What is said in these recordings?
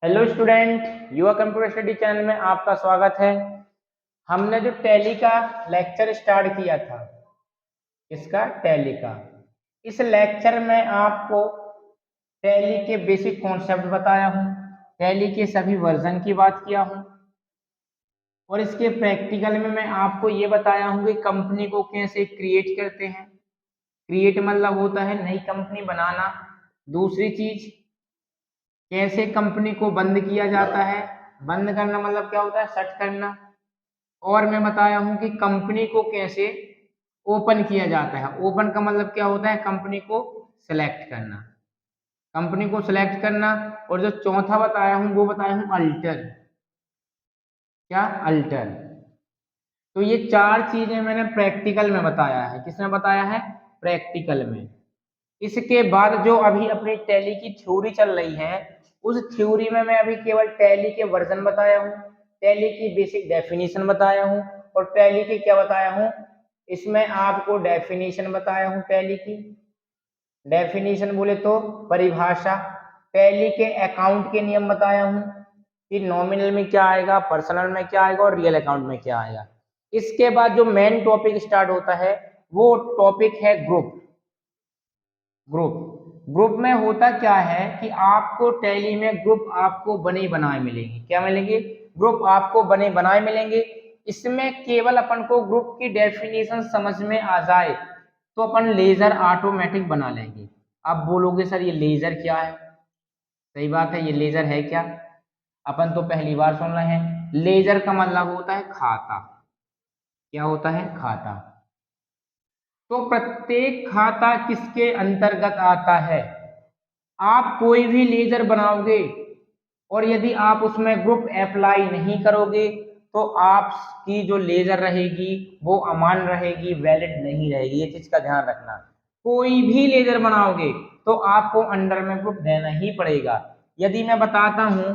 Hello student, युवा computer study channel में आपका स्वागत है। हमने जो टैली का लेक्चर स्टार्ट किया था, इसका टैली का, इस लेक्चर में आपको टैली के बेसिक कॉन्सेप्ट बताया हूँ, टैली के सभी वर्जन की बात किया हूँ और इसके प्रैक्टिकल में मैं आपको ये बताया हूँ कि कंपनी को कैसे क्रिएट करते हैं। क्रिएट मतलब होता है नई कंपनी बनाना। दूसरी चीज, कैसे कंपनी को बंद किया जाता है। बंद करना मतलब क्या होता है, शट करना। और मैं बताया हूं कि कंपनी को कैसे ओपन किया जाता है। ओपन का मतलब क्या होता है, कंपनी को सिलेक्ट करना, कंपनी को सिलेक्ट करना। और जो चौथा बताया हूं वो बताया हूं अल्टर। क्या? अल्टर। तो ये चार चीजें मैंने प्रैक्टिकल में बताया है। किसमें बताया है? प्रैक्टिकल में। इसके बाद जो अभी अपनी टैली की थ्योरी चल रही है, उस थ्योरी में मैं अभी केवल टैली के वर्जन बताया हूँ, टैली की बेसिक डेफिनेशन बताया हूँ और टैली की क्या बताया हूँ, इसमें आपको डेफिनेशन बताया हूँ। टैली की डेफिनेशन बोले तो परिभाषा। टैली के अकाउंट के नियम बताया हूँ कि नॉमिनल में क्या आएगा, पर्सनल में क्या आएगा और रियल अकाउंट में क्या आएगा। इसके बाद जो मेन टॉपिक स्टार्ट होता है वो टॉपिक है ग्रुप। ग्रुप में होता क्या है कि आपको टैली में ग्रुप आपको बने बनाए मिलेंगे। क्या मिलेंगे? ग्रुप आपको बने बनाए मिलेंगे। इसमें केवल अपन को ग्रुप की डेफिनेशन समझ में आ जाए तो अपन लेजर ऑटोमेटिक बना लेंगे। अब बोलोगे सर ये लेजर क्या है? सही बात है, ये लेजर है क्या? अपन तो पहली बार सुन रहे हैं। लेजर का मतलब होता है खाता। क्या होता है? खाता। तो प्रत्येक खाता किसके अंतर्गत आता है? आप कोई भी लेजर बनाओगे और यदि आप उसमें ग्रुप अप्लाई नहीं करोगे तो आपकी जो लेजर रहेगी वो अमान्य रहेगी, वैलिड नहीं रहेगी। ये चीज का ध्यान रखना। कोई भी लेजर बनाओगे तो आपको अंडर में ग्रुप देना ही पड़ेगा। यदि मैं बताता हूं,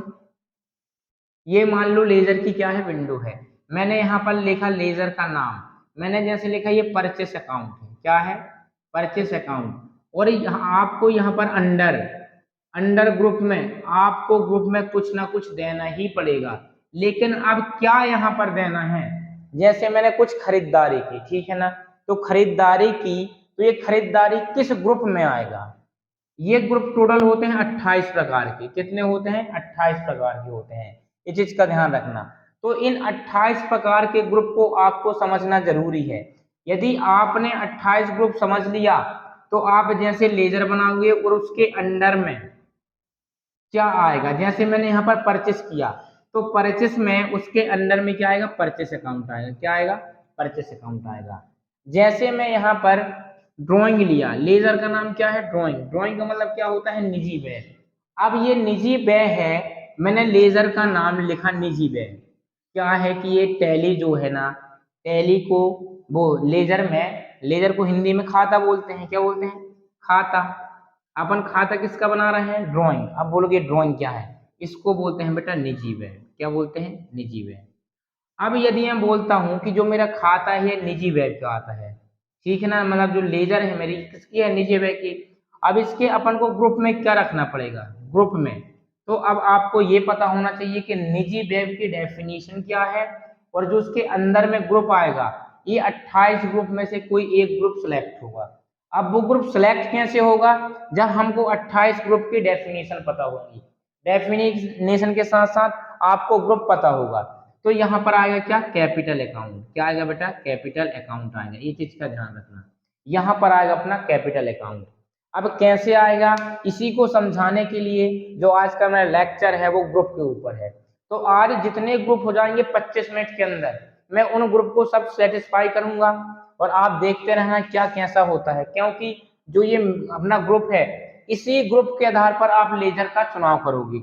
ये मान लो लेजर की क्या है, विंडो है। मैंने यहाँ पर लिखा लेजर का नाम, मैंने जैसे लिखा ये परचेस अकाउंट है। क्या है? Purchase account. और आपको यहाँ पर अंडर अंडर ग्रुप में आपको ग्रुप में कुछ ना कुछ देना ही पड़ेगा। लेकिन अब क्या यहाँ पर देना है, जैसे मैंने कुछ खरीदारी की, ठीक है ना, तो खरीदारी की, तो ये खरीदारी किस ग्रुप में आएगा? ये ग्रुप टोटल होते हैं 28 प्रकार के। कितने होते हैं? 28 प्रकार के होते हैं। इस चीज का ध्यान रखना। तो इन 28 प्रकार के ग्रुप को आपको समझना जरूरी है। यदि आपने 28 ग्रुप समझ लिया तो आप जैसे लेजर बनाओगे और उसके अंडर में क्या आएगा, जैसे मैंने यहाँ पर परचेस किया तो परचेस में उसके अंडर में क्या आएगा? परचेस अकाउंट आएगा। क्या आएगा? परचेस अकाउंट आएगा। जैसे मैं यहाँ पर ड्राइंग लिया, लेजर का नाम क्या है? ड्राइंग। ड्राइंग का मतलब क्या होता है? निजी व्यय। अब ये निजी व्यय है, मैंने लेजर का नाम लिखा निजी व्यय। क्या है कि ये टैली जो है ना, टैली को वो लेजर में, लेजर को हिंदी में खाता बोलते हैं। क्या बोलते हैं? खाता। अपन खाता किसका बना रहे हैं? ड्राइंग। अब बोलोगे ड्राइंग क्या है? इसको बोलते हैं बेटा निजी व्यय। क्या बोलते हैं? निजी व्यय। अब यदि मैं बोलता हूं कि जो मेरा खाता है ये निजी व्यय का आता है, ठीक है ना, मतलब जो लेजर है मेरी किसकी है? निजी व्यय की। अब इसके अपन को ग्रुप में क्या रखना पड़ेगा? ग्रुप में। तो अब आपको ये पता होना चाहिए कि निजी व्यय की डेफिनेशन क्या है और जो उसके अंदर में ग्रुप आएगा, ये 28 ग्रुप में से कोई एक ग्रुप सिलेक्ट होगा। अब वो ग्रुप सिलेक्ट कैसे होगा? जब हमको 28 ग्रुप की डेफिनेशन पता होगी। डेफिनेशन के साथ साथ आपको ग्रुप पता होगा। तो यहाँ पर आएगा क्या? Capital account. क्या आएगा बेटा? कैपिटल अकाउंट आएगा। ये चीज का ध्यान रखना। यहाँ पर आएगा अपना कैपिटल अकाउंट। अब कैसे आएगा, इसी को समझाने के लिए जो आज का मेरा लेक्चर है वो ग्रुप के ऊपर है। तो आज जितने ग्रुप हो जाएंगे 25 मिनट के अंदर मैं उन ग्रुप को सब सेटिस्फाई करूंगा और आप देखते रहना क्या कैसा होता है। क्योंकि जो ये अपना ग्रुप है, इसी ग्रुप के आधार पर आप लेजर का चुनाव करोगे।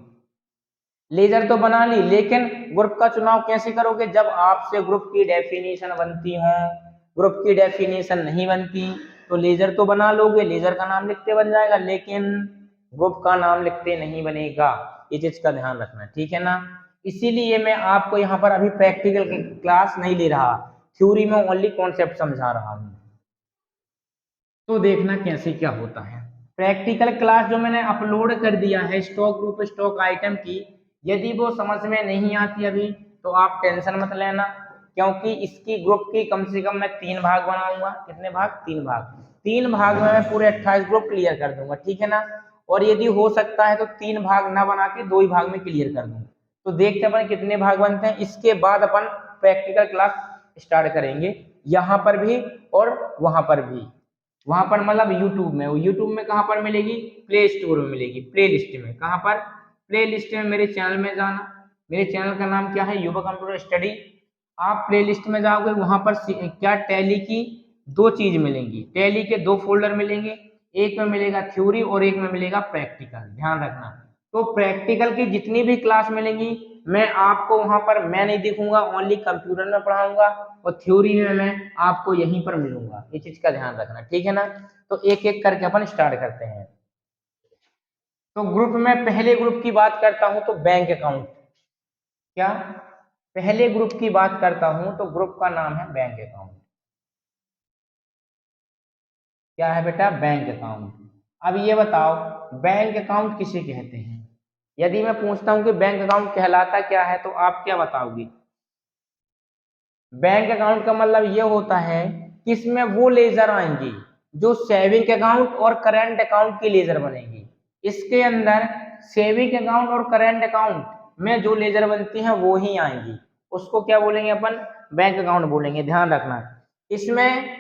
लेजर तो बना ली, लेकिन ग्रुप का चुनाव कैसे करोगे? जब आपसे ग्रुप की डेफिनेशन बनती हो। ग्रुप की डेफिनेशन नहीं बनती तो लेजर तो बना लोगे, लेजर का नाम लिखते बन जाएगा, लेकिन ग्रुप का नाम लिखते नहीं बनेगा। ये चीज का ध्यान रखना, ठीक है ना। इसीलिए मैं आपको यहाँ पर अभी प्रैक्टिकल क्लास नहीं ले रहा, थ्योरी में ओनली कॉन्सेप्ट समझा रहा हूँ। तो देखना कैसे क्या होता है। प्रैक्टिकल क्लास जो मैंने अपलोड कर दिया है स्टॉक ग्रुप स्टॉक आइटम की, यदि वो समझ में नहीं आती अभी तो आप टेंशन मत लेना, क्योंकि इसकी ग्रुप की कम से कम मैं 3 भाग बनाऊंगा। कितने भाग? 3 भाग। 3 भाग में मैं पूरे 28 ग्रुप क्लियर कर दूंगा, ठीक है ना। और यदि हो सकता है तो 3 भाग ना बना के 2 ही भाग में क्लियर कर दूंगा। तो देखते हैं अपन कितने भाग बनते हैं। इसके बाद अपन प्रैक्टिकल क्लास स्टार्ट करेंगे, यहाँ पर भी और वहां पर भी। वहां पर मतलब यूट्यूब में, यूट्यूब में कहाँ पर मिलेगी? प्ले स्टोर में मिलेगी, प्ले लिस्ट में। कहाँ पर? प्ले लिस्ट में। मेरे चैनल में जाना, मेरे चैनल का नाम क्या है? युवा कंप्यूटर स्टडी। आप प्ले लिस्ट में जाओगे, वहां पर क्या टैली की 2 चीज मिलेंगी, टैली के 2 फोल्डर मिलेंगे। एक में मिलेगा थ्योरी और एक में मिलेगा प्रैक्टिकल, ध्यान रखना। तो प्रैक्टिकल की जितनी भी क्लास मिलेंगी मैं आपको वहां पर मैं नहीं दिखूंगा, ओनली कंप्यूटर में पढ़ाऊंगा, और थ्योरी में मैं आपको यहीं पर मिलूंगा। ये चीज का ध्यान रखना, ठीक है ना। तो एक एक करके अपन स्टार्ट करते हैं। तो ग्रुप में पहले ग्रुप की बात करता हूं तो बैंक अकाउंट। क्या? पहले ग्रुप की बात करता हूं तो ग्रुप का नाम है बैंक अकाउंट। क्या है बेटा? Bank account. अब ये बताओ बैंक अकाउंट किसे कहते हैं? यदि मैं पूछता हूं कि बैंक अकाउंट कहलाता क्या है तो आप क्या बताओगे? बैंक अकाउंट का मतलब ये होता है कि इसमें वो लेजर आएंगी जो सेविंग अकाउंट और करंट अकाउंट की लेजर बनेगी। इसके अंदर सेविंग अकाउंट और करंट अकाउंट में जो लेजर बनती हैं वो ही आएंगी, उसको क्या बोलेंगे अपन? बैंक अकाउंट बोलेंगे, ध्यान रखना। इसमें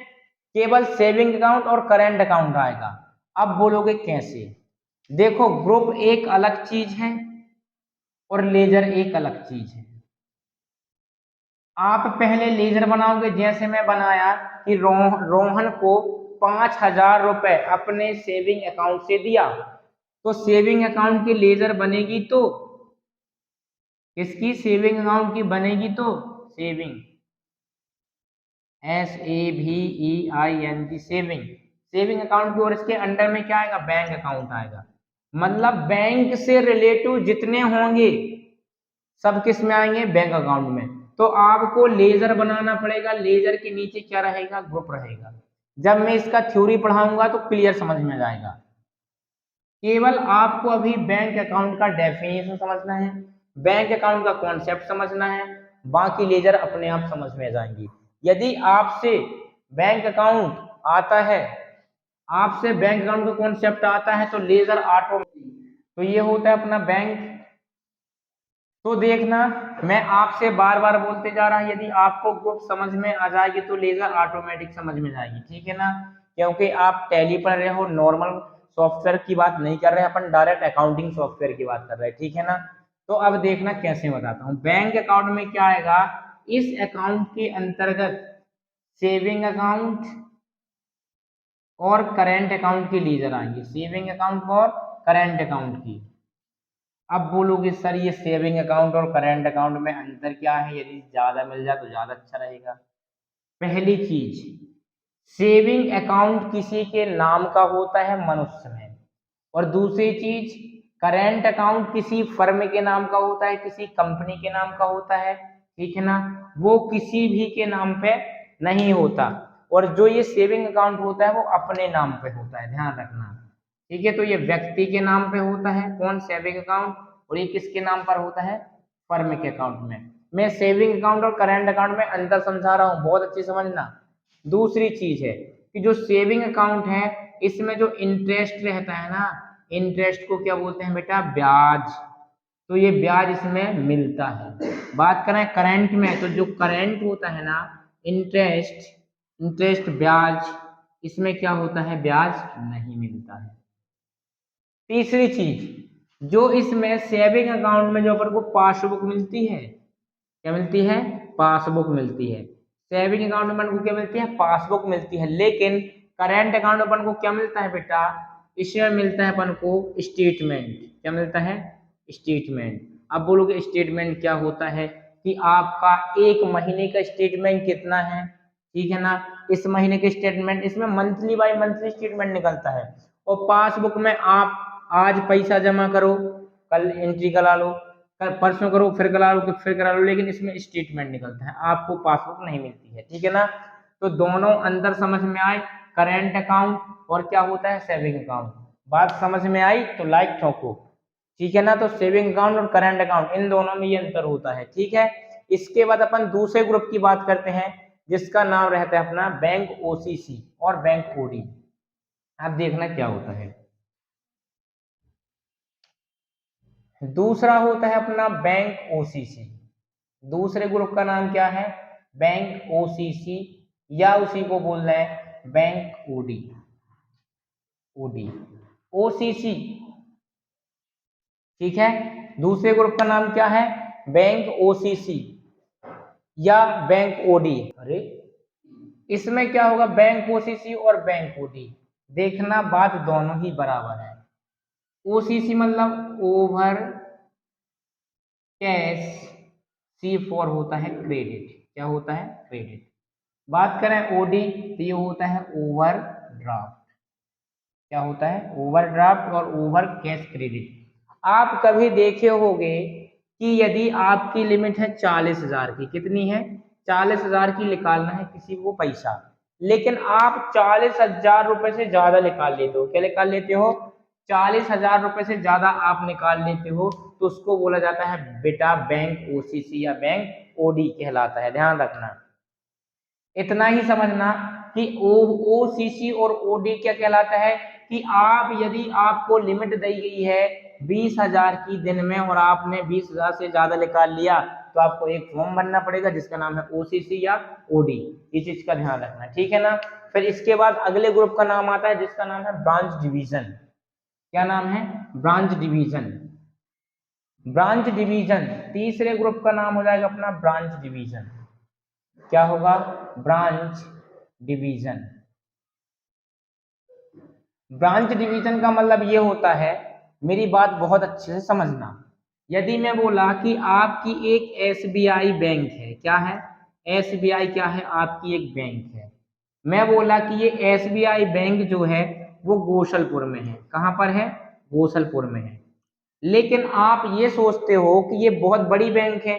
केवल सेविंग अकाउंट और करंट अकाउंट आएगा। अब बोलोगे कैसे? देखो, ग्रुप एक अलग चीज है और लेजर एक अलग चीज है। आप पहले लेजर बनाओगे, जैसे मैं बनाया कि रोहन को 5,000 रुपए अपने सेविंग अकाउंट से दिया, तो सेविंग अकाउंट की लेजर बनेगी तो किसकी? सेविंग अकाउंट की बनेगी तो saving, SAVING, saving. Saving account की, और इसके अंडर में क्या आएगा? बैंक अकाउंट आएगा। मतलब बैंक से रिलेटिव जितने होंगे सब किस में आएंगे? बैंक अकाउंट में। तो आपको लेजर बनाना पड़ेगा, लेजर के नीचे क्या रहेगा? ग्रुप रहेगा। जब मैं इसका थ्योरी पढ़ाऊंगा तो क्लियर समझ में जाएगा। केवल आपको अभी बैंक अकाउंट का डेफिनेशन समझना है, बैंक अकाउंट का कॉन्सेप्ट समझना है, बाकी लेजर अपने आप समझ में जाएंगी। यदि आपसे बैंक अकाउंट आता है, आपसे बैंक अकाउंट का कॉन्सेप्ट आता है तो लेजर ऑटोमेटिक, तो ये होता है अपना बैंक। तो देखना, मैं आपसे बार बार बोलते जा रहा हूं, यदि आपको ग्रुप समझ में आ जाएगी तो लेजर ऑटोमेटिक समझ में जाएगी, ठीक है ना। क्योंकि आप टैली पढ़ रहे हो, नॉर्मल सॉफ्टवेयर की बात नहीं कर रहे हैं अपन, डायरेक्ट अकाउंटिंग सॉफ्टवेयर की बात कर रहे हैं, ठीक है ना। तो अब देखना कैसे बताता हूँ। बैंक अकाउंट में क्या आएगा? इस अकाउंट के अंतर्गत सेविंग अकाउंट और करेंट अकाउंट की लीजर आएंगी, सेविंग अकाउंट और करेंट अकाउंट की। अब बोलोगे सर ये सेविंग अकाउंट और करंट अकाउंट में अंतर क्या है? यदि ज्यादा मिल जाए तो ज्यादा अच्छा रहेगा। पहली चीज, सेविंग अकाउंट किसी के नाम का होता है मनुष्य में, और दूसरी चीज करंट अकाउंट किसी फर्म के नाम का होता है, किसी कंपनी के नाम का होता है, ठीक है ना। वो किसी भी के नाम पे नहीं होता, और जो ये सेविंग अकाउंट होता है वो अपने नाम पे होता है, ध्यान रखना, ठीक है। तो ये व्यक्ति के नाम पे होता है, कौन? Saving account. और ये किसके नाम पर होता है? फर्म के अकाउंट में। मैं सेविंग अकाउंट और करंट अकाउंट में अंतर समझा रहा हूँ, बहुत अच्छी समझना। दूसरी चीज है कि जो सेविंग अकाउंट है इसमें जो इंटरेस्ट रहता है ना, इंटरेस्ट को क्या बोलते हैं बेटा? ब्याज। तो ये ब्याज इसमें मिलता है। बात करें करंट में, तो जो करंट होता है ना, इंटरेस्ट, इंटरेस्ट ब्याज, इसमें क्या होता है? ब्याज नहीं मिलता है। तीसरी चीज, जो इसमें सेविंग अकाउंट में जो अपन को पासबुक मिलती है, क्या मिलती है? पासबुक मिलती है। सेविंग अकाउंट में अपन को क्या मिलती है? पासबुक मिलती है। लेकिन करंट अकाउंट में अपन को क्या मिलता है बेटा? इसमें मिलता है अपन को स्टेटमेंट। क्या मिलता है? स्टेटमेंट। अब बोलोगे स्टेटमेंट क्या होता है? कि आपका एक महीने का स्टेटमेंट कितना है, ठीक है ना। इस महीने के स्टेटमेंट, इसमें मंथली बाय मंथली स्टेटमेंट निकलता है। और पासबुक में आप आज पैसा जमा करो, कल एंट्री करा लो, कल परसों करो फिर करा लो, फिर करा लो, लेकिन इसमें स्टेटमेंट निकलता है, आपको पासबुक नहीं मिलती है, ठीक है ना। तो दोनों अंदर समझ में आए, करेंट अकाउंट और क्या होता है? Saving account. बात समझ में आई तो लाइक ठोको। ठीक है ना। तो सेविंग अकाउंट और करंट अकाउंट इन दोनों में ये अंतर होता है, ठीक है। इसके बाद अपन दूसरे ग्रुप की बात करते हैं जिसका नाम रहता है अपना बैंक ओसीसी और बैंक ओडी। अब देखना क्या होता है। दूसरा होता है अपना बैंक ओसीसी। दूसरे ग्रुप का नाम क्या है? बैंक ओसीसी, या उसी को बोल रहे हैं बैंक ओडी। ओडी ओसीसी, ठीक है। दूसरे ग्रुप का नाम क्या है? बैंक ओसीसी या बैंक ओडी। अरे इसमें क्या होगा? बैंक ओसीसी और बैंक ओडी। देखना बात दोनों ही बराबर है। ओसीसी मतलब ओवर कैश, सी फॉर होता है क्रेडिट। क्या होता है? क्रेडिट। बात करें ओडी तो ये होता है ओवर ड्राफ्ट। क्या होता है? ओवरड्राफ्ट और ओवर कैश क्रेडिट। आप कभी देखे होंगे कि यदि आपकी लिमिट है 40,000 की, कितनी है? 40,000 की निकालना है किसी को पैसा, लेकिन आप 40,000 रुपए से ज्यादा निकाल लेते हो। क्या निकाल लेते हो? 40,000 रुपए से ज्यादा आप निकाल लेते हो, तो उसको बोला जाता है बेटा बैंक ओसीसी या बैंक ओडी कहलाता है। ध्यान रखना, इतना ही समझना कि ओसीसी और ओडी क्या कहलाता है कि आप यदि आपको लिमिट दी गई है 20,000 की दिन में और आपने 20,000 से ज्यादा निकाल लिया, तो आपको एक फॉर्म भरना पड़ेगा जिसका नाम है ओसीसी या ओडी। इस चीज का ध्यान रखना, ठीक है ना। फिर इसके बाद अगले ग्रुप का नाम आता है जिसका नाम है ब्रांच डिवीजन। क्या नाम है? Branch division. ब्रांच डिवीजन तीसरे ग्रुप का नाम हो जाएगा अपना ब्रांच डिवीजन। क्या होगा? Branch division. ब्रांच डिवीजन का मतलब ये होता है, मेरी बात बहुत अच्छे से समझना। यदि मैं बोला कि आपकी एक एसबीआई बैंक है, क्या है? एसबीआई क्या है? आपकी एक बैंक है। मैं बोला कि ये एसबीआई बैंक जो है वो गोसलपुर में है। कहाँ पर है? गोसलपुर में है। लेकिन आप ये सोचते हो कि ये बहुत बड़ी बैंक है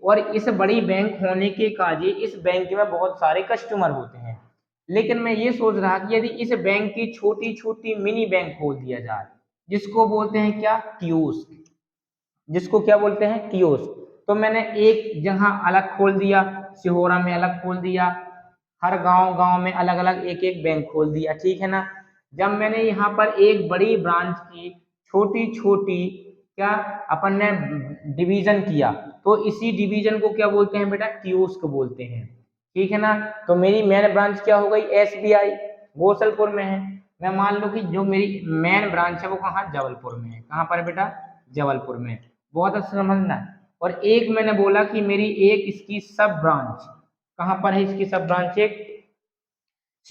और इस बड़ी बैंक होने के काजे इस बैंक में बहुत सारे कस्टमर होते हैं। लेकिन मैं ये सोच रहा कि यदि इस बैंक की छोटी छोटी मिनी बैंक खोल दिया जाए, जिसको बोलते हैं क्या? कियोस्क। जिसको क्या बोलते हैं? कियोस्क। तो मैंने एक जगह अलग खोल दिया, सिहोरा में अलग खोल दिया, हर गांव गांव में अलग अलग एक एक बैंक खोल दिया, ठीक है ना। जब मैंने यहाँ पर एक बड़ी ब्रांच की छोटी छोटी क्या अपन ने डिवीजन किया, तो इसी डिवीजन को क्या बोलते हैं बेटा? कियोस्क बोलते हैं, ठीक है ना। तो मेरी मेन ब्रांच क्या हो गई? एसबीआई गोसलपुर में है। मैं मान लो कि जो मेरी मेन ब्रांच है वो कहाँ? जबलपुर में है। कहाँ पर बेटा? जबलपुर में। बहुत अच्छा समझना। और एक मैंने बोला कि मेरी एक इसकी सब ब्रांच कहाँ पर है? इसकी सब ब्रांच एक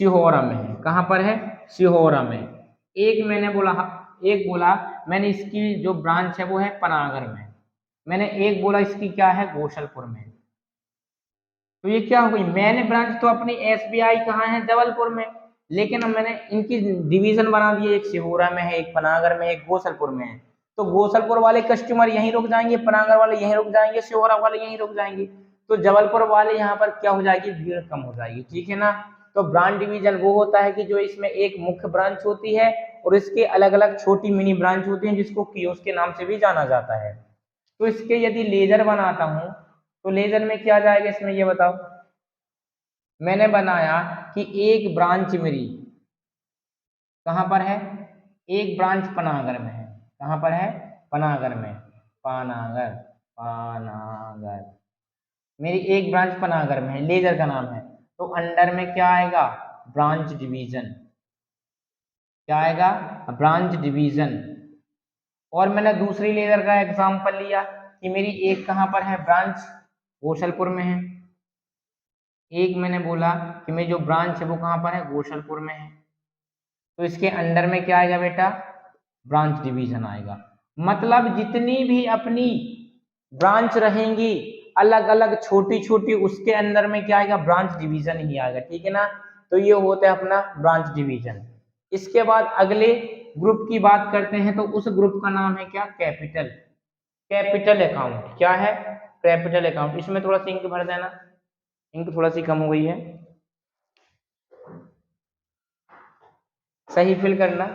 सिहोरा में है। कहाँ पर है? सिहोरा में। एक मैंने बोला, एक बोला मैंने इसकी जो ब्रांच है वो है पनागर में। मैंने एक बोला इसकी क्या है? गोसलपुर में। तो ये क्या हो गई? मैंने ब्रांच तो अपनी एसबीआई कहाँ है? जबलपुर में। लेकिन अब मैंने इनकी डिवीजन बना दी है, एक सिहोरा में है, एक पनागर में, एक गोसलपुर में है। तो गोसलपुर वाले कस्टमर यहीं रुक जाएंगे, पनागर वाले यहीं रुक जाएंगे, सिहोरा वाले यहीं रुक जाएंगे। तो जबलपुर वाले यहाँ पर क्या हो जाएगी? भीड़ कम हो जाएगी, ठीक है ना। तो ब्रांच डिवीजन वो होता है कि जो इसमें एक मुख्य ब्रांच होती है और इसके अलग अलग छोटी मिनी ब्रांच होती हैं जिसको कियोस्क के नाम से भी जाना जाता है। तो इसके यदि लेजर बनाता हूं तो लेजर में क्या जाएगा इसमें? ये बताओ। मैंने बनाया कि एक ब्रांच मेरी कहां पर है? एक ब्रांच पनागर में है। कहां पर है? पनागर में। पनागर, पनागर। मेरी एक ब्रांच पनागर में है, लेजर का नाम है। तो अंडर में क्या आएगा? Branch division. क्या आएगा? Branch division. और मैंने दूसरी लेजर का एग्जांपल लिया कि मेरी एक कहां पर है? ब्रांच गोसलपुर में है। एक मैंने बोला कि मेरी जो ब्रांच है वो कहां पर है? गोसलपुर में है। तो इसके अंडर में क्या आएगा बेटा? ब्रांच डिवीजन आएगा। मतलब जितनी भी अपनी ब्रांच रहेंगी अलग अलग छोटी छोटी, उसके अंदर में क्या आएगा? ब्रांच डिवीजन ही आएगा, ठीक है ना। तो ये होता है अपना ब्रांच डिवीजन। इसके बाद अगले ग्रुप की बात करते हैं, तो उस ग्रुप का नाम है क्या? कैपिटल। Capital account. क्या है? Capital account. इसमें थोड़ा सा इंक भर देना, इंक थोड़ा सी कम हो गई है, सही फिल करना।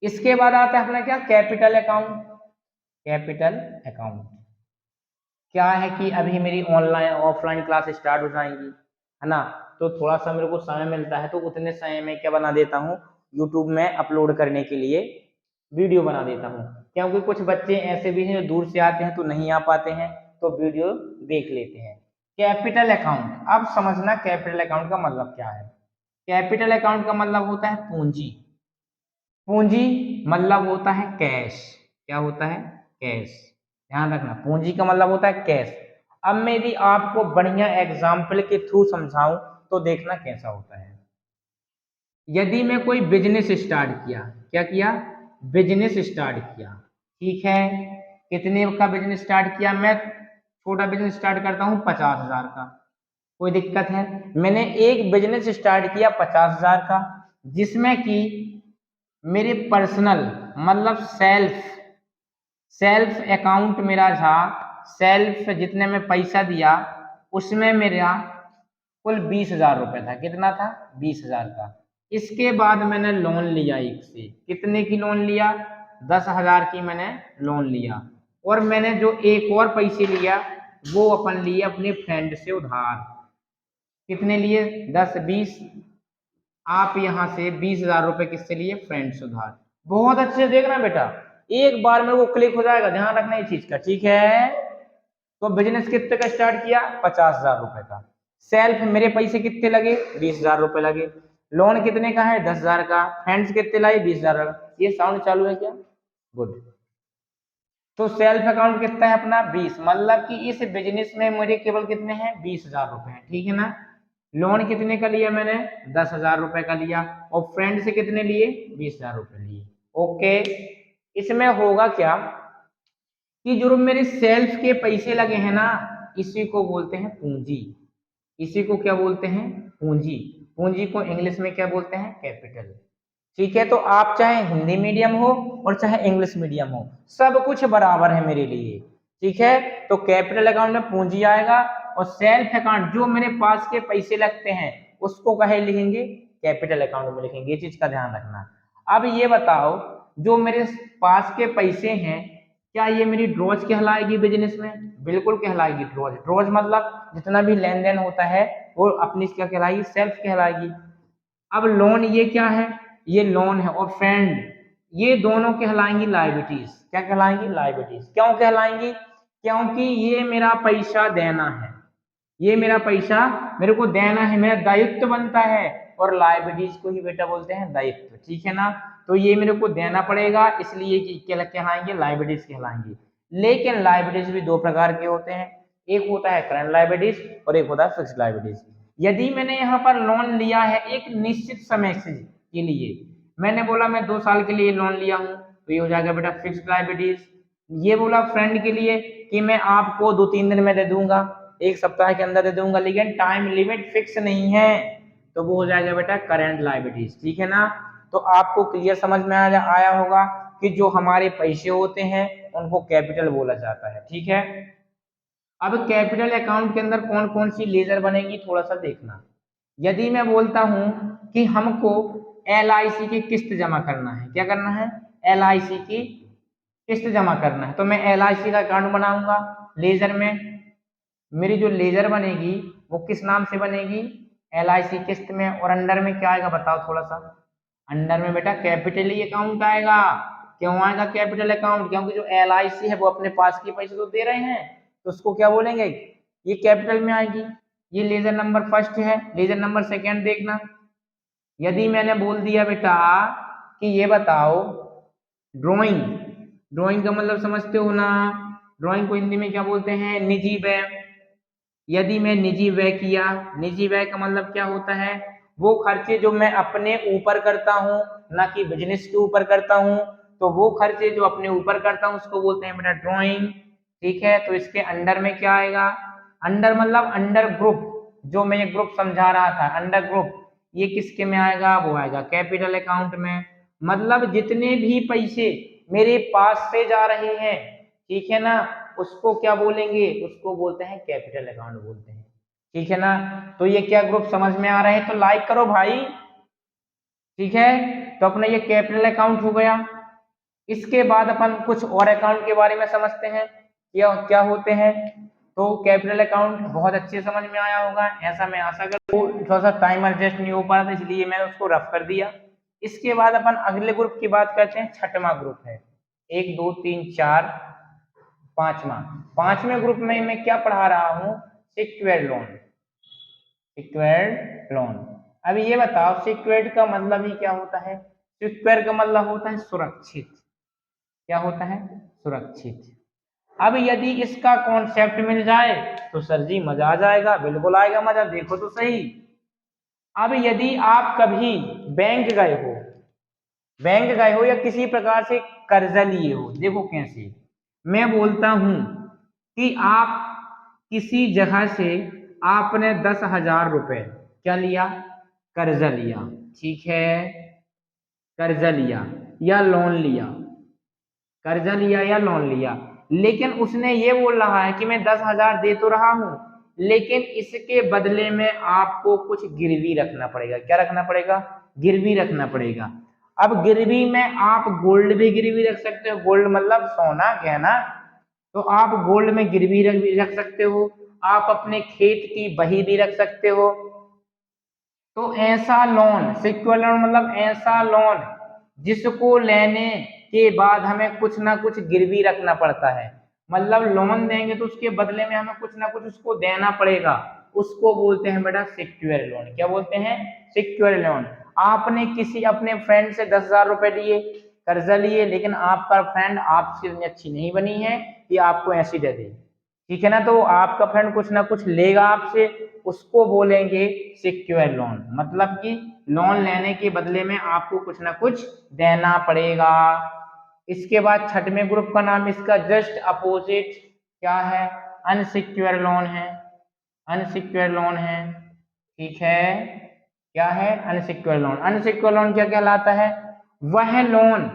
इसके बाद आता है अपना क्या, कैपिटल अकाउंट। कैपिटल अकाउंट क्या है कि अभी मेरी ऑनलाइन ऑफलाइन क्लास स्टार्ट हो जाएंगी, है ना, तो थोड़ा सा मेरे को समय मिलता है, तो उतने समय में क्या बना देता हूँ, यूट्यूब में अपलोड करने के लिए वीडियो बना देता हूँ, क्योंकि कुछ बच्चे ऐसे भी हैं जो दूर से आते हैं तो नहीं आ पाते हैं, तो वीडियो देख लेते हैं। कैपिटल अकाउंट, अब समझना कैपिटल अकाउंट का मतलब क्या है। कैपिटल अकाउंट का मतलब होता है पूंजी। पूंजी मतलब होता है कैश। क्या होता है, कैश। ध्यान रखना, पूंजी का मतलब होता है कैश। अब मैं यदि आपको बढ़िया एग्जाम्पल के थ्रू समझाऊं तो देखना कैसा होता है। यदि मैं कोई बिजनेस स्टार्ट किया, क्या किया, बिजनेस स्टार्ट किया, ठीक है, कितने का बिजनेस स्टार्ट किया, मैं छोटा बिजनेस स्टार्ट करता हूँ 50,000 का, कोई दिक्कत है। मैंने एक बिजनेस स्टार्ट किया 50,000 का, जिसमें कि मेरे पर्सनल मतलब सेल्फ सेल्फ अकाउंट मेरा था, सेल्फ जितने में पैसा दिया उसमें मेरा कुल 20,000 रुपये था। कितना था, 20,000 का। इसके बाद मैंने लोन लिया एक से, कितने की लोन लिया, 10,000 की मैंने लोन लिया। और मैंने जो एक और पैसे लिया वो अपन लिए अपने फ्रेंड से उधार। कितने लिए, 10 20, आप यहाँ से 20,000 रुपये किससे लिए, फ्रेंड से उधार। बहुत अच्छे से देखना बेटा, एक बार में वो क्लिक हो जाएगा, ध्यान रखना ये चीज का, ठीक है। तो बिजनेस कितने का स्टार्ट किया, 50,000 रुपए का। सेल्फ मेरे पैसे कितने लगे, 20,000 रुपए लगे। लोन कितने का है, 10,000 का। फ्रेंड्स कितने लाए, 20,000। ये साउंड चालू है क्या, गुड। तो सेल्फ अकाउंट कितना है अपना, 20, मतलब कि इस बिजनेस में मुझे केवल कितने हैं, 20,000 रुपए हैं, ठीक है ना। लोन कितने का लिया मैंने, 10,000 रुपए का लिया। और फ्रेंड से कितने लिए, 20,000 रुपए लिए। ओके, इसमें होगा क्या कि जो मेरे सेल्फ के पैसे लगे हैं ना, इसी को बोलते हैं पूंजी। इसी को क्या बोलते हैं, पूंजी। पूंजी को इंग्लिश में क्या बोलते हैं, कैपिटल। ठीक है, तो आप चाहे हिंदी मीडियम हो और चाहे इंग्लिश मीडियम हो, सब कुछ बराबर है मेरे लिए। ठीक है, तो कैपिटल अकाउंट में पूंजी आएगा, और सेल्फ अकाउंट जो मेरे पास के पैसे लगते हैं उसको कहे लिखेंगे, कैपिटल अकाउंट में लिखेंगे। ये चीज का ध्यान रखना। अब ये बताओ, जो मेरे पास के पैसे हैं, क्या ये मेरी ड्रॉज कहलाएगी बिजनेस में, बिल्कुल कहलाएगी ड्रॉज। ड्रॉज मतलब जितना भी लेन देन होता है वो अपनी क्या कहलाएगी, सेल्फ कहलाएगी। अब लोन ये क्या है, ये लोन है। और फ्रेंड, ये दोनों कहलाएंगी लायबिलिटीज। क्या कहलाएंगी, लायबिलिटीज। क्यों कहलाएंगी, क्योंकि ये मेरा पैसा देना है, ये मेरा पैसा मेरे को देना है, मेरा दायित्व बनता है। और लायबिलिटीज को ही बेटा बोलते हैं दायित्व, ठीक है ना। तो ये मेरे को देना पड़ेगा, इसलिए क्या कहलाएंगे, लायबिलिटीज कहलाएंगे। लेकिन लायबिलिटीज भी दो प्रकार के होते हैं, एक होता है करंट लायबिलिटीज और एक होता है फिक्स्ड लायबिलिटीज। यदि मैंने यहाँ पर लोन लिया है एक निश्चित समय के लिए, मैंने बोला मैं 2 साल के लिए लोन लिया हूँ, तो ये हो जाएगा बेटा फिक्स्ड लायबिलिटीज। ये बोला फ्रेंड के लिए कि मैं आपको 2-3 दिन में दे दूंगा, 1 सप्ताह के अंदर दे दूंगा, लेकिन टाइम लिमिट फिक्स नहीं है, तो वो हो जाएगा बेटा करंट लायबिलिटीज। ठीक है ना। तो आपको क्लियर समझ में आया होगा कि जो हमारे पैसे होते हैं उनको कैपिटल बोला जाता है। ठीक है, अब कैपिटल अकाउंट के अंदर कौन कौन सी लेजर बनेगी थोड़ा सा देखना। यदि मैं बोलता हूं कि हमको LIC की किस्त जमा करना है, क्या करना है, LIC की किस्त जमा करना है, तो मैं LIC का अकाउंट बनाऊंगा लेजर में। मेरी जो लेजर बनेगी वो किस नाम से बनेगी, LIC किस्त में। और अंडर में क्या आएगा बताओ थोड़ा सा, अंडर में बेटा कैपिटल ही अकाउंट आएगा। क्यों आएगा कैपिटल अकाउंट, क्योंकि जो LIC है वो अपने पास के पैसे तो दे रहे हैं, तो उसको क्या बोलेंगे, ये कैपिटल में आएगी। ये लेजर नंबर फर्स्ट है। लेजर नंबर सेकेंड देखना, यदि मैंने बोल दिया बेटा कि ये बताओ ड्राइंग, ड्राइंग का मतलब समझते हो ना, ड्राइंग को हिंदी में क्या बोलते हैं, निजी व्यय। यदि मैं निजी व्यय किया, निजी व्यय का मतलब क्या होता है, वो खर्चे जो मैं अपने ऊपर करता हूँ, ना कि बिजनेस के ऊपर करता हूँ, तो वो खर्चे जो अपने ऊपर करता हूँ उसको बोलते हैं बेटा ड्राइंग। ठीक है, तो इसके अंडर में क्या आएगा, अंडर मतलब अंडर ग्रुप, जो मैं ये ग्रुप समझा रहा था अंडर ग्रुप, ये किसके में आएगा, वो आएगा कैपिटल अकाउंट में। मतलब जितने भी पैसे मेरे पास से जा रहे हैं, ठीक है ना, उसको क्या बोलेंगे, उसको बोलते हैं कैपिटल अकाउंट बोलते हैं। ठीक है ना। तो ये क्या ग्रुप समझ में आ रहा है, तो लाइक करो भाई। ठीक है, तो अपना ये कैपिटल अकाउंट हो गया। इसके बाद अपन कुछ और अकाउंट के बारे में समझते हैं, क्या क्या होते हैं। तो कैपिटल अकाउंट बहुत अच्छे समझ में आया होगा, ऐसा मैं आशा करता हूँ। थोड़ा सा टाइम एडजस्ट नहीं हो पा रहा था इसलिए मैंने उसको रफ कर दिया। इसके बाद अपन अगले ग्रुप की बात करते हैं, छठवां ग्रुप है, 1 2 3 4 पांचवा। पांचवें ग्रुप में मैं क्या पढ़ा रहा हूँ, सिक्योर्ड लोन। सिक्योर्ड लोन, अब ये बताओ सिक्योर्ड का मतलब ही क्या होता है। सिक्योर का मतलब होता है सुरक्षित। क्या होता है, सुरक्षित। अब यदि इसका कॉन्सेप्ट मिल जाए तो सर जी मजा आ जाएगा, बिल्कुल आएगा मजा, देखो तो सही। अब यदि आप कभी बैंक गए हो, बैंक गए हो या किसी प्रकार से कर्जा लिए हो, देखो कैसे मैं बोलता हूं कि आप किसी जगह से आपने 10,000 रुपए क्या लिया, कर्जा लिया, ठीक है, कर्जा लिया या लोन लिया, कर्जा लिया या लोन लिया, लेकिन उसने ये बोल रहा है कि मैं 10,000 दे तो रहा हूं, लेकिन इसके बदले में आपको कुछ गिरवी रखना पड़ेगा। क्या रखना पड़ेगा, गिरवी रखना पड़ेगा। अब गिरवी में आप गोल्ड भी गिरवी रख सकते हो, गोल्ड मतलब सोना गहना, तो आप गोल्ड में गिरवी रख सकते हो, आप अपने खेत की बही भी रख सकते हो। तो ऐसा लोन, सिक्योर लोन मतलब ऐसा लोन जिसको लेने के बाद हमें कुछ ना कुछ गिरवी रखना पड़ता है, मतलब लोन देंगे तो उसके बदले में हमें कुछ ना कुछ उसको देना पड़ेगा, उसको बोलते हैं बेटा सिक्योर लोन। क्या बोलते हैं, सिक्योर लोन। आपने किसी अपने फ्रेंड से 10,000 रुपए लिए, कर्जा लिए, लेकिन आपका फ्रेंड आपसे इतनी अच्छी नहीं बनी है कि आपको ऐसी दे दे, ठीक है ना, तो आपका फ्रेंड कुछ ना कुछ लेगा आपसे, उसको बोलेंगे सिक्योर लोन, मतलब कि लोन लेने के बदले में आपको कुछ ना कुछ देना पड़ेगा। इसके बाद छठवें ग्रुप का नाम इसका जस्ट अपोजिट क्या है, अनसिक्योर लोन है। अनसिक्योर लोन है, ठीक है, क्या है, अनसिक्योर लोन। अनसिक्योर लोन क्या कहलाता है, वह लोन,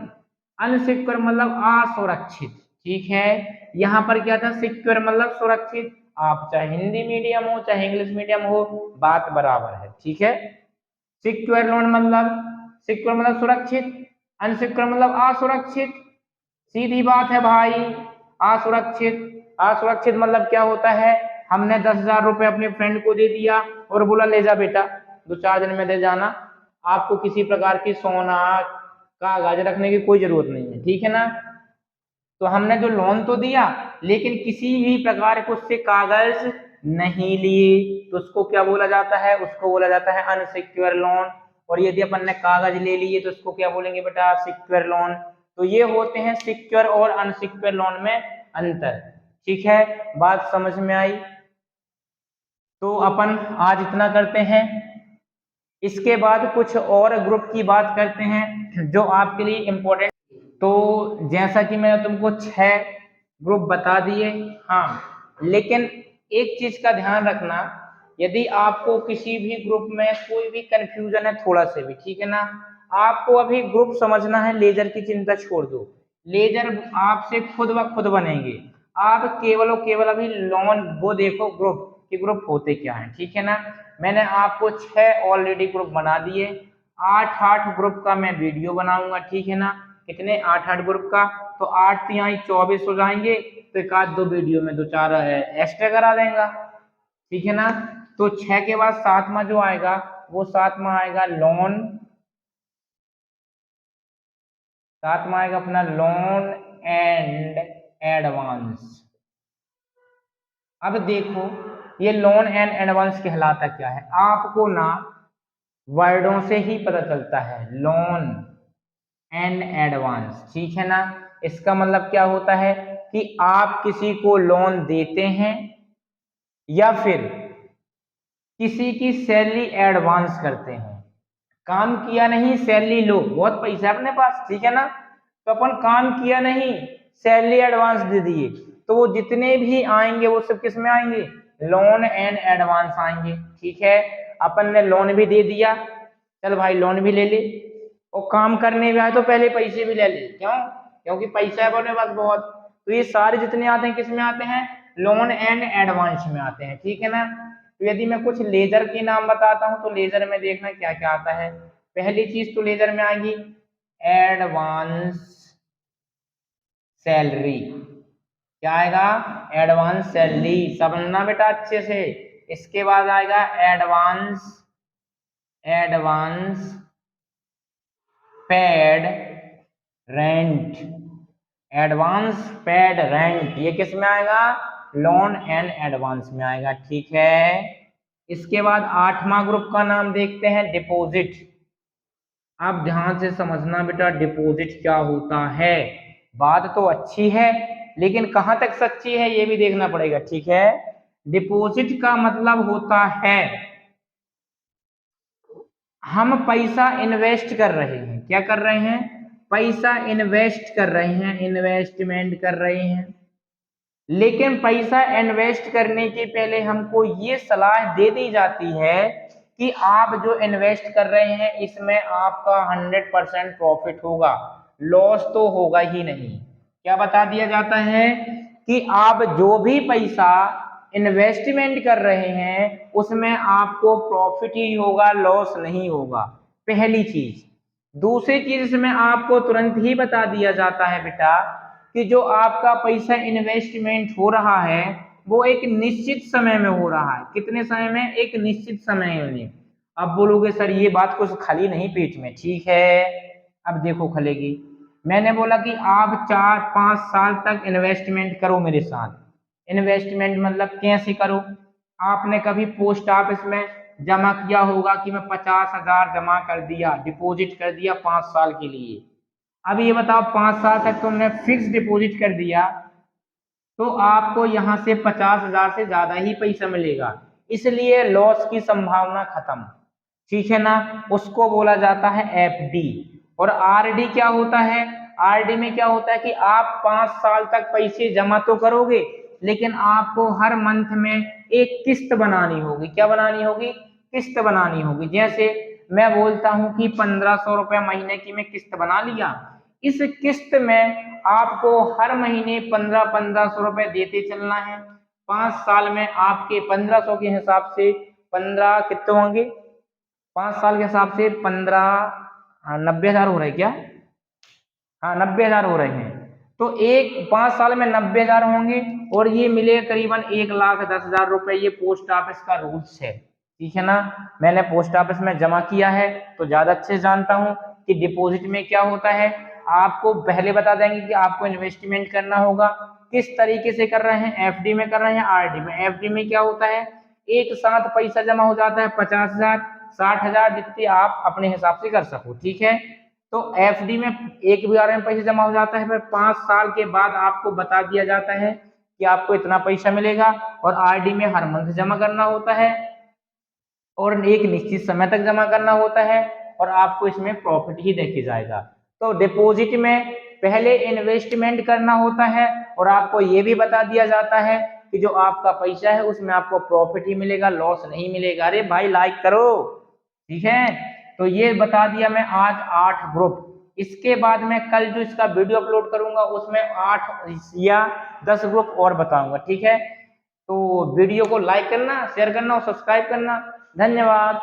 अनसिक्योर मतलब असुरक्षित, ठीक है, यहाँ पर क्या था, सिक्योर मतलब सुरक्षित। आप चाहे हिंदी मीडियम हो चाहे इंग्लिश मीडियम हो, बात बराबर है, ठीक है। सिक्योर लोन मतलब, सिक्योर मतलब सुरक्षित, अनसिक्योर मतलब असुरक्षित, सीधी बात है भाई। असुरक्षित, असुरक्षित मतलब क्या होता है, हमने 10,000 रुपए अपने फ्रेंड को दे दिया और बोला ले जा बेटा 2-4 दिन में दे जाना, आपको किसी प्रकार की सोना कागज रखने की कोई जरूरत नहीं है, ठीक है ना। तो हमने जो लोन तो दिया लेकिन किसी भी प्रकार के उससे कागज नहीं लिए, तो उसको क्या बोला जाता है, उसको बोला जाता है अनसिक्योर लोन। और यदि अपन ने कागज ले लिए तो उसको क्या बोलेंगे बेटा, सिक्योर लोन। तो ये होते हैं सिक्योर और अनसिक्योर लोन में अंतर, ठीक है, बात समझ में आई। तो अपन आज इतना करते हैं, इसके बाद कुछ और ग्रुप की बात करते हैं जो आपके लिए इम्पोर्टेंट। तो जैसा कि मैंने तुमको 6 ग्रुप बता दिए, हाँ, लेकिन एक चीज का ध्यान रखना, यदि आपको किसी भी ग्रुप में कोई भी कंफ्यूजन है थोड़ा से भी, ठीक है ना, आपको अभी ग्रुप समझना है, लेजर की चिंता छोड़ दो, लेजर आपसे खुद ब खुद बनेंगे। आप केवल और केवल अभी लोन वो देखो ग्रुप कि ग्रुप होते क्या है, ठीक है ना। मैंने आपको 6 ऑलरेडी ग्रुप बना दिए, 8-8 ग्रुप का मैं वीडियो बनाऊंगा, ठीक है ना। कितने, 8-8 ग्रुप का, तो 8 तिहाई 24 हो जाएंगे, तो एक आध दो वीडियो में 2-4 एक्स्ट्रा करा देगा, ठीक है ना। तो 6 के बाद 7वां जो आएगा वो 7वां आएगा लोन, 7वां आएगा अपना लोन एंड एडवांस। अब देखो ये लोन एंड एडवांस कहलाता क्या है, आपको ना वर्डों से ही पता चलता है, लोन एंड एडवांस, ठीक है ना। इसका मतलब क्या होता है कि आप किसी को लोन देते हैं या फिर किसी की सैलरी एडवांस करते हैं। काम किया नहीं सैलरी लो, बहुत पैसा है अपने पास, ठीक है ना, तो अपन काम किया नहीं सैलरी एडवांस दे दिए, तो वो जितने भी आएंगे वो सब किस में आएंगे, लोन एंड एडवांस आएंगे, ठीक है। अपन ने लोन भी दे दिया, चल भाई लोन भी ले ले, और काम करने भी आए तो पहले पैसे भी ले ले, क्यों, क्योंकि पैसा है अपने पास बहुत। तो ये सारे जितने आते हैं किस में आते हैं, लोन एंड एडवांस में आते हैं, ठीक है ना। तो यदि मैं कुछ लेजर के नाम बताता हूं तो लेजर में देखना क्या क्या आता है। पहली चीज तो लेजर में आएगी एडवांस, सैलरी। क्या आएगा? Advance salary. समझना बेटा अच्छे से। इसके बाद आएगा advance paid rent. Advance paid rent ये किस में आएगा? लोन एंड एडवांस में आएगा। ठीक है। इसके बाद 8वां ग्रुप का नाम देखते हैं डिपॉजिट। अब ध्यान से समझना बेटा, डिपॉजिट क्या होता है। बात तो अच्छी है लेकिन कहां तक सच्ची है ये भी देखना पड़ेगा। ठीक है। डिपॉजिट का मतलब होता है हम पैसा इन्वेस्ट कर रहे हैं। क्या कर रहे हैं? पैसा इन्वेस्ट कर रहे हैं, इन्वेस्टमेंट कर रहे हैं। लेकिन पैसा इन्वेस्ट करने के पहले हमको ये सलाह दे दी जाती है कि आप जो इन्वेस्ट कर रहे हैं इसमें आपका 100% प्रॉफिट होगा, लॉस तो होगा ही नहीं। क्या बता दिया जाता है कि आप जो भी पैसा इन्वेस्टमेंट कर रहे हैं उसमें आपको प्रॉफिट ही होगा, लॉस नहीं होगा। पहली चीज। दूसरी चीज इसमें आपको तुरंत ही बता दिया जाता है बेटा कि जो आपका पैसा इन्वेस्टमेंट हो रहा है वो एक निश्चित समय में हो रहा है। कितने समय में? एक निश्चित समय में। अब बोलोगे सर ये बात कुछ खली नहीं पेट में। ठीक है, अब देखो खलेगी। मैंने बोला कि आप 4-5 साल तक इन्वेस्टमेंट करो मेरे साथ। इन्वेस्टमेंट मतलब कैसे करो? आपने कभी पोस्ट ऑफिस में जमा किया होगा कि मैं 50,000 जमा कर दिया, डिपॉजिट कर दिया 5 साल के लिए। अब ये बताओ 5 साल तक तुमने फिक्स डिपॉजिट कर दिया तो आपको यहाँ से 50,000 से ज्यादा ही पैसा मिलेगा, इसलिए लॉस की संभावना खत्म। ठीक है ना? उसको बोला जाता है एफडी। और आरडी क्या होता है? आरडी में क्या होता है कि आप 5 साल तक पैसे जमा तो करोगे लेकिन आपको हर मंथ में एक किस्त बनानी होगी। क्या बनानी होगी? किस्त बनानी होगी। जैसे मैं बोलता हूं कि 1500 रुपया महीने की मैं किस्त बना लिया, इस किस्त में आपको हर महीने 1500 रुपए देते चलना है। 5 साल में आपके 1500 के हिसाब से 15 कितने होंगे? 5 साल के हिसाब से 15 90,000 हो रहे क्या? हाँ 90,000 हो रहे हैं। तो एक 5 साल में 90,000 होंगे और ये मिले करीबन 1,10,000 रुपए। ये पोस्ट ऑफिस का रूल्स है। ठीक है ना? मैंने पोस्ट ऑफिस में जमा किया है तो ज्यादा अच्छे से जानता हूँ कि डिपॉजिट में क्या होता है। आपको पहले बता देंगे कि आपको इन्वेस्टमेंट करना होगा, किस तरीके से कर रहे हैं, एफडी में कर रहे हैं, आरडी में। एफडी में क्या होता है? एक साथ पैसा जमा हो जाता है 50,000, 60,000 जितने आप अपने हिसाब से कर सको। ठीक है। तो एफडी में एक बार में पैसा जमा हो जाता है, फिर 5 साल के बाद आपको बता दिया जाता है कि आपको इतना पैसा मिलेगा। और आरडी में हर मंथ जमा करना होता है और एक निश्चित समय तक जमा करना होता है और आपको इसमें प्रॉफिट ही देखे जाएगा। तो डिपॉजिट में पहले इन्वेस्टमेंट करना होता है और आपको ये भी बता दिया जाता है कि जो आपका पैसा है उसमें आपको प्रॉफिट ही मिलेगा, लॉस नहीं मिलेगा। अरे भाई लाइक करो। ठीक है। तो ये बता दिया मैं आज 8 ग्रुप। इसके बाद मैं कल जो इसका वीडियो अपलोड करूंगा उसमें 8 या 10 ग्रुप और बताऊंगा। ठीक है। तो वीडियो को लाइक करना, शेयर करना और सब्सक्राइब करना। धन्यवाद।